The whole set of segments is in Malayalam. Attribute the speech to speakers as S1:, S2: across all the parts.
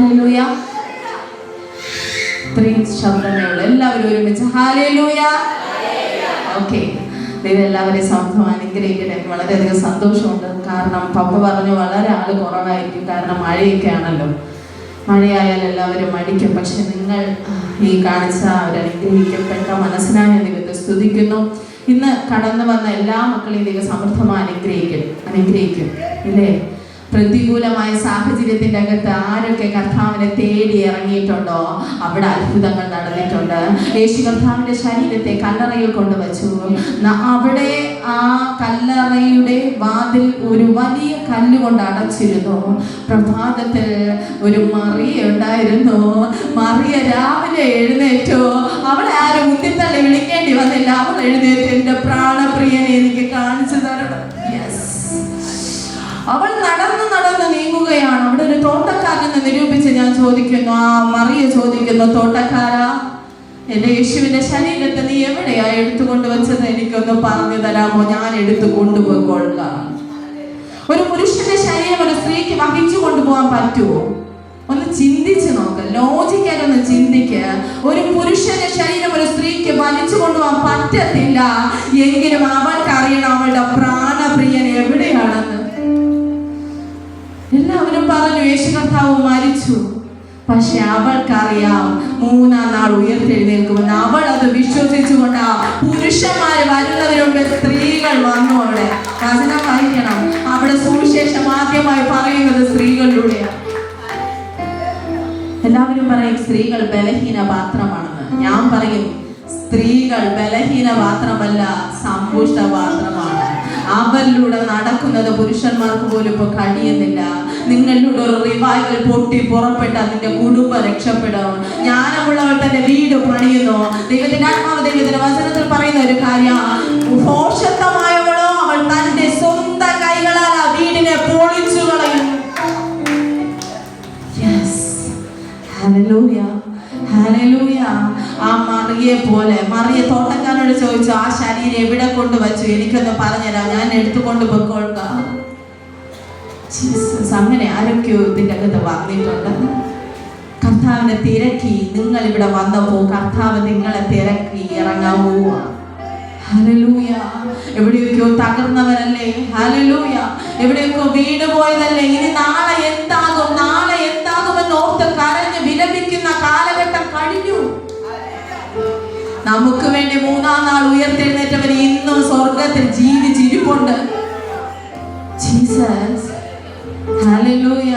S1: ഹല്ലേലൂയ. ഇത്രയും ശബ്ദമേ ഉള്ളൂ. എല്ലാവരും ഒരുമിച്ച് ഹല്ലേലൂയ. ഓക്കെ, ദൈവം എല്ലാവരെയും സമൃദ്ധം അനുഗ്രഹിക്കട്ടെ. എനിക്ക് വളരെയധികം സന്തോഷമുണ്ട്. കാരണം പപ്പ പറഞ്ഞു വളരെ ആള് കുറവായിരിക്കും, കാരണം മഴയൊക്കെ ആണല്ലോ. മഴയായാൽ എല്ലാവരും മടിക്കും. പക്ഷെ നിങ്ങൾ ഈ കാണിച്ച അവരനുഗ്രഹിക്കപ്പെട്ട മനസ്സിനായി ദൈവത്തെ സ്തുതിക്കുന്നു. ഇന്ന് കടന്നു വന്ന എല്ലാ മക്കളെയും ദൈവം സമൃദ്ധമായി അനുഗ്രഹിക്കും ഇല്ലേ? പ്രതികൂലമായ സാഹചര്യത്തിൻ്റെ അകത്ത് ആരൊക്കെ കർത്താവിനെ തേടി ഇറങ്ങിയിട്ടുണ്ടോ അവിടെ അത്ഭുതങ്ങൾ നടന്നിട്ടുണ്ട്. യേശു കർത്താവിൻ്റെ ശരീരത്തെ കല്ലറയിൽ കൊണ്ടുവച്ചു. അവിടെ ആ കല്ലറയുടെ വാതിൽ ഒരു വലിയ കല്ലുകൊണ്ട് അടച്ചിരുന്നു. പ്രഭാതത്തിൽ ഒരു മറിയ ഉണ്ടായിരുന്നു. മറിയ രാവിലെ എഴുന്നേറ്റു. അവളെ ആരും മുന്നിത്തള്ളി വിളിക്കേണ്ടി വന്നില്ല. അവൾ എഴുന്നേറ്റ്, എൻ്റെ പ്രാണപ്രിയനെ എനിക്ക് കാണിച്ചു തരണം. അവൾ നടന്ന് നീങ്ങുകയാണ്. അവിടെ ഒരു തോട്ടക്കാരനെന്ന് നിരൂപിച്ച് ഞാൻ ചോദിക്കുന്നു, ആ മറിയ ചോദിക്കുന്നു, തോട്ടക്കാരാ, എന്റെ യേശുവിന്റെ ശരീരത്തെ നീ എവിടെയാ എടുത്തുകൊണ്ട് വെച്ചത്? എനിക്കൊന്ന് പറഞ്ഞു തരാമോ? ഞാൻ എടുത്തു കൊണ്ടുപോയിക്കൊള്ളാം. ഒരു പുരുഷന്റെ ശരീരം ഒരു സ്ത്രീക്ക് വഹിച്ചു കൊണ്ടുപോകാൻ പറ്റുമോ? ഒന്ന് ചിന്തിച്ച് നോക്ക്, ലോജിക്കാനൊന്ന് ചിന്തിക്ക്. ഒരു പുരുഷന്റെ ശരീരം ഒരു സ്ത്രീക്ക് വലിച്ചു കൊണ്ടുപോകാൻ പറ്റത്തില്ല. എങ്കിലും അവൾക്കറിയണം അവളുടെ പ്രാണപ്രിയൻ എവിടെയാണെന്ന്. എല്ലാവരും പറഞ്ഞു യേശു കർത്താവ് മരിച്ചു. പക്ഷെ അവൾക്കറിയാം 3-ാം നാൾ ഉയർത്തെഴുന്നേൽക്കുമെന്ന്. അവൾ അത് വിശ്വസിച്ചുകൊണ്ട് പുരുഷന്മാര് വരുന്നതിനുണ്ട് സ്ത്രീകൾ വന്നു. അവിടെ വചനം വായിക്കണം. അവിടെ സുവിശേഷം ആദ്യമായി പറയുന്നത് സ്ത്രീകളിലൂടെയാണ്. എല്ലാവരും പറയും സ്ത്രീകൾ ബലഹീന പാത്രമാണെന്ന്. ഞാൻ പറയും സ്ത്രീകൾ ബലഹീന പാത്രമല്ല, സമ്പുഷ്ട പാത്രമാണ്. അവരിലൂടെ നടക്കുന്നത് പുരുഷന്മാർക്ക് പോലും ഇപ്പൊ കഴിയുന്നില്ല. നിങ്ങളിലൂടെ ഒരു റിവൈവൽ പൊട്ടി പുറപ്പെട്ട് അതിന്റെ കുടുംബം രക്ഷപ്പെടും. ജ്ഞാനമുള്ളവൾ തന്റെ വീട് പണിയുന്നു. ദൈവത്തിന്റെ ആത്മാവ് ദൈവത്തിന്റെ വചനത്തിൽ പറയുന്ന ഒരു കാര്യം, ഭോഷത്വമായവളോ അവൾ തന്റെ സ്വന്തം കൈകളാൽ ആ വീടിനെ പൊളിച്ചു കളയും. Hallelujah, hallelujah. ആ മറിയെ പോലെ മറിയ തോട്ടക്കാരനോട് ചോദിച്ചു, ആ ശരീരം എവിടെ കൊണ്ടുവച്ചു? എനിക്കൊന്ന് പറഞ്ഞുതരാം, ഞാൻ എടുത്തുകൊണ്ട് പൊയ്ക്കൊള്ളാം. അങ്ങനെ ആരൊക്കെയോ ഇതിൻ്റെ അകത്ത് വന്നിട്ടുണ്ട്. കർത്താവിനെ തിരക്കി നിങ്ങൾ ഇവിടെ വന്നപ്പോ കർത്താവ് നിങ്ങളെ തിരക്കി ഇറങ്ങാൻ പോവാ. ഹല്ലേലൂയ. എവിടെയൊക്കെയോ തകർന്നവരല്ലേ? ഹല്ലേലൂയ. എവിടെയൊക്കെയോ വീട് പോയതല്ലേ? ഇനി നാളെ എന്താകും, നാളെ എന്താകുമെന്ന് ഓർത്ത് കരഞ്ഞ് വിലപിക്കുന്ന കാലഘട്ടം കഴിഞ്ഞു. നമുക്ക് വേണ്ടി 3-ാം നാൾ ഉയർത്തെഴുന്നേറ്റവർ ഇന്നും സ്വർഗത്തിൽ ജീവിച്ചിരിപ്പുണ്ട്. Jesus, hallelujah.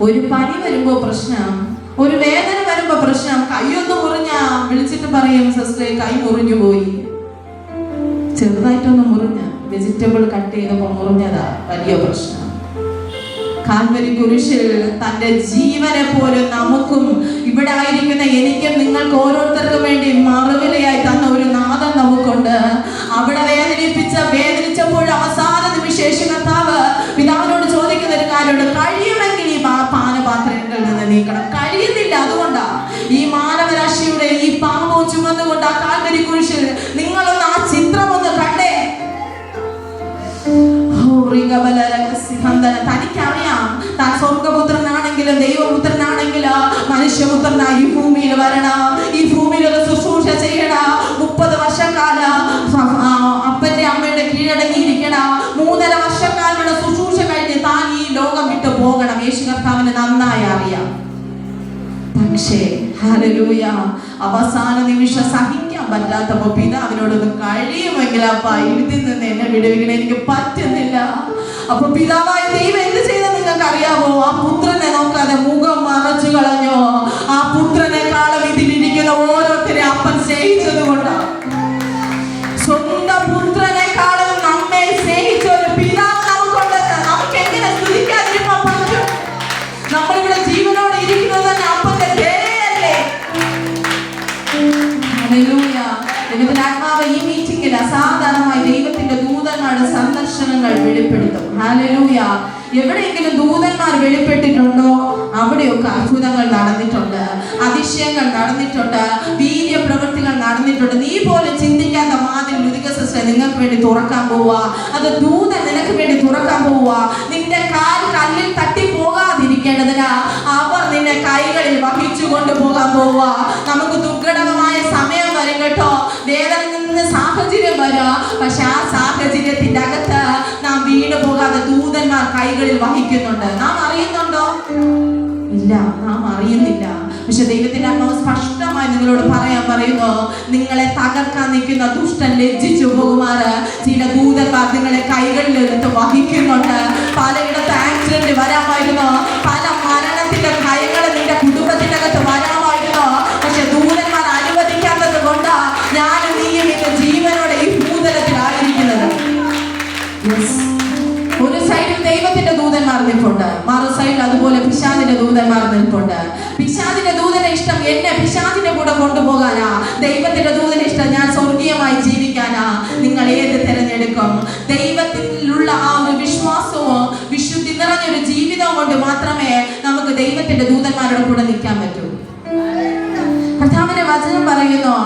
S1: ഒരു പനി വരുമ്പോ പ്രശ്നം, ഒരു വേദന വരുമ്പോ പ്രശ്നം. കൈയൊന്ന് മുറിഞ്ഞാ വിളിച്ചിട്ട് പറയും, സിസ്റ്ററെ കൈ മുറിഞ്ഞു പോയി. ചെറുതായിട്ടൊന്ന് മുറിഞ്ഞ, വെജിറ്റബിൾ കട്ട് ചെയ്തപ്പോ മുറിഞ്ഞതാ വലിയ പ്രശ്നം. കാൽവരി കുരിശിൽ തന്റെ ജീവനെ പോലും നമുക്കും ഇവിടെ ആയിരിക്കുന്ന എനിക്കും നിങ്ങൾക്ക് ഓരോരുത്തർക്കും വേണ്ടി മറുവിലയായി തന്ന ഒരു നാഥൻ നമുക്കുണ്ട്. അവിടെ വേദനിച്ചപ്പോൾ അവസാന നിമിഷം കർത്താവ് പിതാവിനോട് ചോദിക്കുന്ന ഒരു കാര്യമുണ്ട്, കഴിയുമെങ്കിൽ ഈ പാനപാത്രങ്ങളിൽ നിന്ന് നീക്കണം. കഴിയുന്നില്ല, അതുകൊണ്ടാ ഈ മാനവരാശിയുടെ ഈ പാപവും ചുമന്നുകൊണ്ട് ആ കാൽവരി കുരിശിൽ നിങ്ങളൊന്ന് ആ ചിത്രം ഒന്ന് കണ്ടേ. തനിക്കറിയാം താൻ സ്വർഗപുത്രനാണെങ്കിലും ദൈവപുത്രനാണെങ്കിലും മനുഷ്യപുത്രനായി ഈ ഭൂമിയിൽ വരണം, ഈ ഭൂമിയിൽ ഒരു ശുശ്രൂഷ ചെയ്യണം. 30 വർഷക്കാലം അപ്പന്റെ അമ്മയുടെ കീഴടങ്ങിയിരിക്കണം. 3.5 വർഷക്കാലമുള്ള ശുശ്രൂഷ കഴിഞ്ഞ് താൻ ഈ ലോകം വിട്ടു പോകണം. യേശു കർത്താവിന് നന്നായി അറിയാം. പക്ഷേ ഹല്ലേലൂയ, അവസാന നിമിഷം സഹിക്കാൻ പറ്റാത്തപ്പോ പിതാവിനോടൊന്ന് കഴിയുമെങ്കിൽ അപ്പ ഇതിൽ നിന്ന് എന്നെ വിടുവിക്കണം, എനിക്ക് പറ്റുന്നില്ല. അപ്പൊ പിതാവായ ദൈവം എന്ത് ചെയ്തെന്ന് നിങ്ങൾക്ക് അറിയാമോ? ആ പുത്രനെ നോക്കാതെ മുഖം മറച്ചു കളഞ്ഞോ. ആ പുത്രനെക്കാളും ഇതിലിരിക്കുന്ന ഓരോരുത്തരെ അപ്പൻ സ്നേഹിച്ചത് കൊണ്ടാണ്. സ്വന്തം പുത്രനെക്കാളും നമ്മെ സ്നേഹിച്ച ഒരു പിതാവ് നമുക്കുണ്ടെന്ന് നമുക്ക് എങ്ങനെ സ്തുതിക്കാതിരിക്കാൻ പറ്റും? നമ്മളിവിടെ ജീവനോടെ ഇരിക്കുന്നത് തന്നെ അപ്പന്റെ ദയയല്ലേ? ഹല്ലേലൂയ. ദൈവത്തിന്റെ ആത്മാവ് ഈ മീറ്റിംഗിൽ അസാധാരണമായി ദൈവത്തിന്റെ ദൂതന്മാരുടെ സന്ദർശനങ്ങൾ വെളിപ്പെടുത്തും. ഹല്ലേലൂയ. എവിടെയെങ്കിലും ദൂതന്മാർ വെളിപ്പെട്ടിട്ടുണ്ടോ അവിടെയൊക്കെ അത്ഭുതങ്ങൾ നടന്നിട്ടുണ്ട്, അതിശയങ്ങൾ നടന്നിട്ടുണ്ട്, വീര്യ പ്രവൃത്തികൾ നടന്നിട്ടുണ്ട്. നീ പോലും ചിന്തിക്കാത്ത വാതിൽ ലുദിക സിസ്റ്റർ നിങ്ങൾക്ക് വേണ്ടി തുറക്കാൻ പോവുക. അത് ദൂതൻ നിനക്ക് വേണ്ടി തുറക്കാൻ പോവുക. നിന്റെ കാൽ കല്ലിൽ തട്ടി പോകാതിരിക്കേണ്ടതിന് അവർ കൈകളിൽ വഹിച്ചു കൊണ്ടുപോകാൻ പോവുക. നമുക്ക് ദുർഘടകമായ സമയം വരും കേട്ടോ, വേദന നിന്ന് സാഹചര്യം വരാം. പക്ഷെ ആ സാഹചര്യത്തിന്റെ അകത്ത് നാം വീണു പോകാതെ ദൂതന്മാർ കൈകളിൽ വഹിക്കുന്നുണ്ട്. നാം അറിയുന്നുണ്ടോ? ഇല്ല, നാം അറിയുന്നില്ല. പക്ഷെ ദൈവത്തിന്റെ ആത്മാവ് സ്പഷ്ടമായി നിങ്ങളോട് പറയാൻ പറയുന്നു, നിങ്ങളെ തകർക്കാൻ നിൽക്കുന്ന ദുഷ്ടൻ ലജ്ജിച്ചു പോകുമാറ് ചില ദൂതന്മാർ നിങ്ങളെ കൈകളിൽ എടുത്ത് വഹിക്കുന്നുണ്ട്. പലയിടത്ത് ആക്സിഡന്റ് വരാമായിരുന്നു, പല മരണത്തിന്റെ ഭയങ്ങൾ നിന്റെ കുടുംബത്തിന്റെ അകത്ത് വരാമായിരുന്നു. പക്ഷെ ദൂതന്മാർ അനുവദിക്കാത്തത് കൊണ്ട് ഞാനും നീയും ഇന്ന് ജീവനോടെ ഈ ഭൂതലത്തിലായിരിക്കുന്നത്. ഒരു സൈഡിൽ ദൈവത്തിന്റെ ദൂതന്മാർ നിൽപ്പുണ്ട്, മറു സൈഡിൽ അതുപോലെ പിശാചിന്റെ ദൂതന്മാർ നിൽപ്പുണ്ട്. പിശാചിന്റെ ദൂതനെ ഇഷ്ടം എന്നെ പിശാചിന്റെ കൂടെ കൊണ്ടുപോകാനാ, ദൈവത്തിന്റെ ദൂതനെ ഇഷ്ടം ഞാൻ സ്വർഗീയമായി ജീവിക്കാനാ. നിങ്ങൾ ഏത് തിരഞ്ഞെടുക്കും? ദൈവത്തിലുള്ള ആ ഒരു വിശ്വാസവും വിശുദ്ധി നിറഞ്ഞൊരു ജീവിതവും കൊണ്ട് മാത്രമേ നമുക്ക് ദൈവത്തിന്റെ ദൂതന്മാരുടെ കൂടെ നിൽക്കാൻ പറ്റൂ. കർത്താവിന്റെ വചനം പറയുന്നു,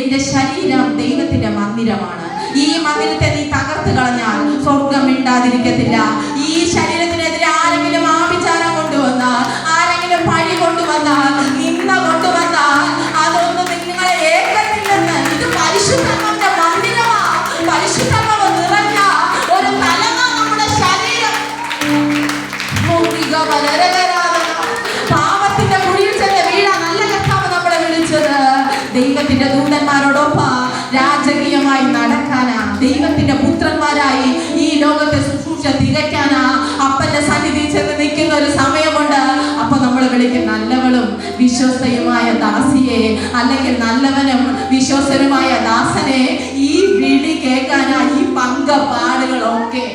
S1: എന്റെ ശരീരം ദൈവത്തിന്റെ മന്ദിരമാണ്, ഈ മന്ദിരത്തെ നീ തകർത്ത് കളഞ്ഞാൽ സ്വർഗം മിണ്ടാതിരിക്കത്തില്ല. ഈ ശരീരത്തിനെതിരെ ആരെങ്കിലും ആഭിചാരം കൊണ്ടുവന്നാൽ, ആരെങ്കിലും പഴി കൊണ്ടുവന്നാൽ, നിന്ന കൊണ്ടുവന്നാൽ അതൊന്നും നിങ്ങളെ ഏക്കത്തില്ലെന്ന്. ഇത് പരിശുദ്ധാത്മാവിന്റെ മന്ദിരമാ. പരിശുദ്ധാത്മാവ് നിറഞ്ഞ ഒരു തലമാ നമ്മുടെ ശരീരം. പാപത്തിന്റെ കുഴിയിൽ ചെന്ന് വീഴാൻ നല്ല കർത്താവ് നമ്മളെ വിളിച്ചത് ദൈവത്തിന്റെ ദൂതന്മാരോടൊപ്പം രാജകീയമായി നടക്കാനാ, ദൈവത്തിന്റെ പുത്രന്മാരായി ഈ ലോകത്തെ ശുശ്രൂഷ തികയ്ക്കാനാ. അപ്പന്റെ സന്നിധി ചെന്ന് നിൽക്കുന്ന ഒരു സമയമുണ്ട്. അപ്പൊ നമ്മൾ വിളിക്കും നല്ലവളും വിശ്വസ്തയുമായ ദാസിയെ, അല്ലെങ്കിൽ നല്ലവനും വിശ്വസ്തനുമായ ദാസനെ. ഈ വിളി കേൾക്കാനാ ഈ പങ്കപാടുകളൊക്കെ.